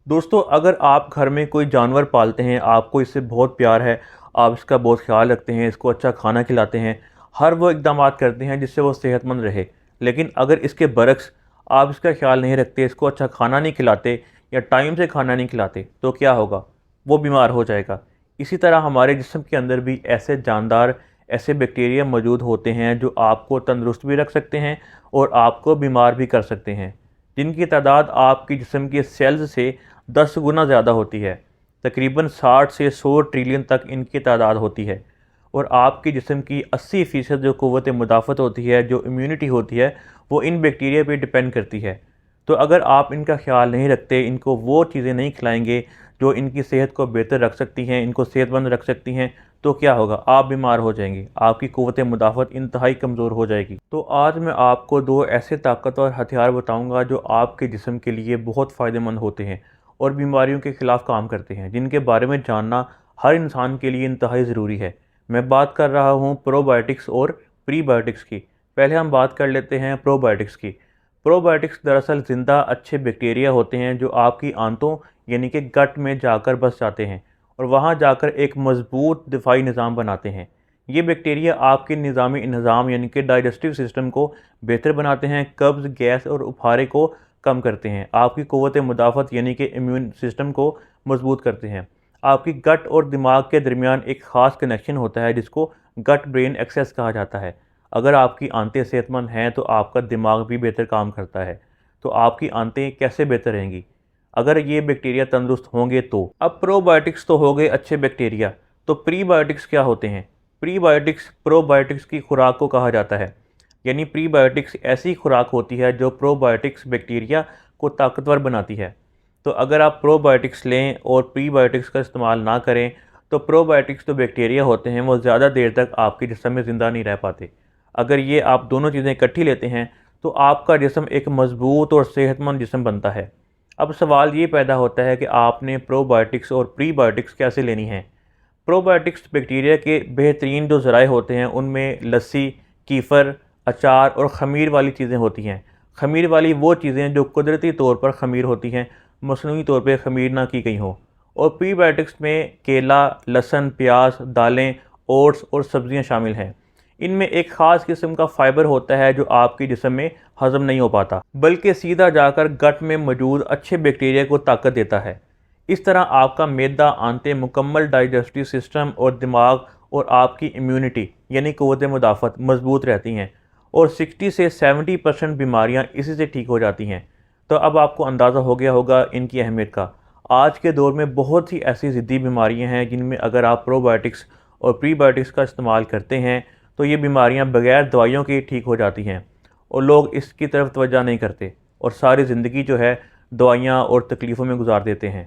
दोस्तों, अगर आप घर में कोई जानवर पालते हैं, आपको इससे बहुत प्यार है, आप इसका बहुत ख्याल रखते हैं, इसको अच्छा खाना खिलाते हैं, हर वो इक़दामात करते हैं जिससे वो सेहतमंद रहे। लेकिन अगर इसके बरक्स आप इसका ख्याल नहीं रखते, इसको अच्छा खाना नहीं खिलाते या टाइम से खाना नहीं खिलाते, तो क्या होगा? वो बीमार हो जाएगा। इसी तरह हमारे जिस्म के अंदर भी ऐसे जानदार, ऐसे बैक्टीरिया मौजूद होते हैं जो आपको तंदुरुस्त भी रख सकते हैं और आपको बीमार भी कर सकते हैं, जिनकी तादाद आपकी जिस्म के सेल्स से 10 गुना ज़्यादा होती है। तकरीबन 60 से 100 ट्रिलियन तक इनकी तादाद होती है। और आपके जिस्म की 80% जो क़ुव्वत मुदाफ़त होती है, जो इम्यूनिटी होती है, वो इन बैक्टीरिया पे डिपेंड करती है। तो अगर आप इनका ख्याल नहीं रखते, इनको वो चीज़ें नहीं खिलाएंगे जो इनकी सेहत को बेहतर रख सकती हैं, इनको सेहतमंद रख सकती हैं, तो क्या होगा? आप बीमार हो जाएंगे, आपकी क़ुव्वत मुदाफ़त इंतहाई कमज़ोर हो जाएगी। तो आज मैं आपको 2 ऐसे ताकतवर हथियार बताऊँगा जो आपके जिस्म के लिए बहुत फ़ायदेमंद होते हैं और बीमारियों के ख़िलाफ़ काम करते हैं, जिनके बारे में जानना हर इंसान के लिए इंतहाई ज़रूरी है। मैं बात कर रहा हूँ प्रोबायोटिक्स और प्रीबायोटिक्स की। पहले हम बात कर लेते हैं प्रोबायोटिक्स की। प्रोबायोटिक्स दरअसल ज़िंदा अच्छे बैक्टीरिया होते हैं जो आपकी आंतों यानी कि गट में जाकर बस जाते हैं और वहाँ जाकर एक मज़बूत दिफाई निज़ाम बनाते हैं। ये बैक्टीरिया आपके निज़ामी निज़ाम यानी कि डाइजेस्टिव सिस्टम को बेहतर बनाते हैं, कब्ज़, गैस और उफारे को कम करते हैं, आपकी क़ुव्वत मुदाफ़त यानी कि इम्यून सिस्टम को मज़बूत करते हैं। आपकी गट और दिमाग के दरमियान एक ख़ास कनेक्शन होता है जिसको गट ब्रेन एक्सेस कहा जाता है। अगर आपकी आंतें सेहतमंद हैं तो आपका दिमाग भी बेहतर काम करता है। तो आपकी आंतें कैसे बेहतर रहेंगी अगर ये बैक्टीरिया तंदुरुस्त होंगे? तो अब प्रोबायोटिक्स तो हो गए अच्छे बैक्टीरिया, तो प्रीबायोटिक्स क्या होते हैं? प्रीबायोटिक्स प्रोबायोटिक्स की खुराक को कहा जाता है। यानी प्रीबायोटिक्स ऐसी खुराक होती है जो प्रोबायोटिक्स बैक्टीरिया को ताकतवर बनाती है। तो अगर आप प्रोबायोटिक्स लें और प्रीबायोटिक्स का इस्तेमाल ना करें तो प्रोबायोटिक्स जो बैक्टीरिया होते हैं वो ज़्यादा देर तक आपके जिस्म में ज़िंदा नहीं रह पाते। अगर ये आप दोनों चीज़ें इकट्ठी लेते हैं तो आपका जिस्म एक मज़बूत और सेहतमंद जिस्म बनता है। अब सवाल ये पैदा होता है कि आपने प्रोबायोटिक्स और प्रीबायोटिक्स कैसे लेनी है। प्रोबायोटिक्स बैक्टीरिया के बेहतरीन जो ज़राए होते हैं उनमें लस्सी, कीफ़र, अचार और ख़मीर वाली चीज़ें होती हैं। ख़मीर वाली वो चीज़ें जो कुदरती तौर पर ख़मीर होती हैं, मसनूई तौर पे ख़मीर ना की गई हों। और प्रीबायोटिक्स में केला, लहसुन, प्याज, दालें, ओट्स और सब्ज़ियाँ शामिल हैं। इनमें एक ख़ास किस्म का फ़ाइबर होता है जो आपके जिस्म में हज़म नहीं हो पाता, बल्कि सीधा जाकर गट में मौजूद अच्छे बैक्टीरिया को ताकत देता है। इस तरह आपका मैदा, आंतें, मुकम्मल डाइजेस्टिव सिस्टम और दिमाग और आपकी इम्यूनिटी यानी क़ुव्वत मुदाफ़त मज़बूत रहती हैं और 60 से 70% बीमारियां इसी से ठीक हो जाती हैं। तो अब आपको अंदाज़ा हो गया होगा इनकी अहमियत का। आज के दौर में बहुत सी ऐसी ज़िद्दी बीमारियां हैं जिनमें अगर आप प्रोबायोटिक्स और प्रीबायोटिक्स का इस्तेमाल करते हैं तो ये बीमारियां बग़ैर दवाइयों के ठीक हो जाती हैं और लोग इसकी तरफ तवज्जो नहीं करते और सारी ज़िंदगी जो है दवाइयाँ और तकलीफ़ों में गुजार देते हैं।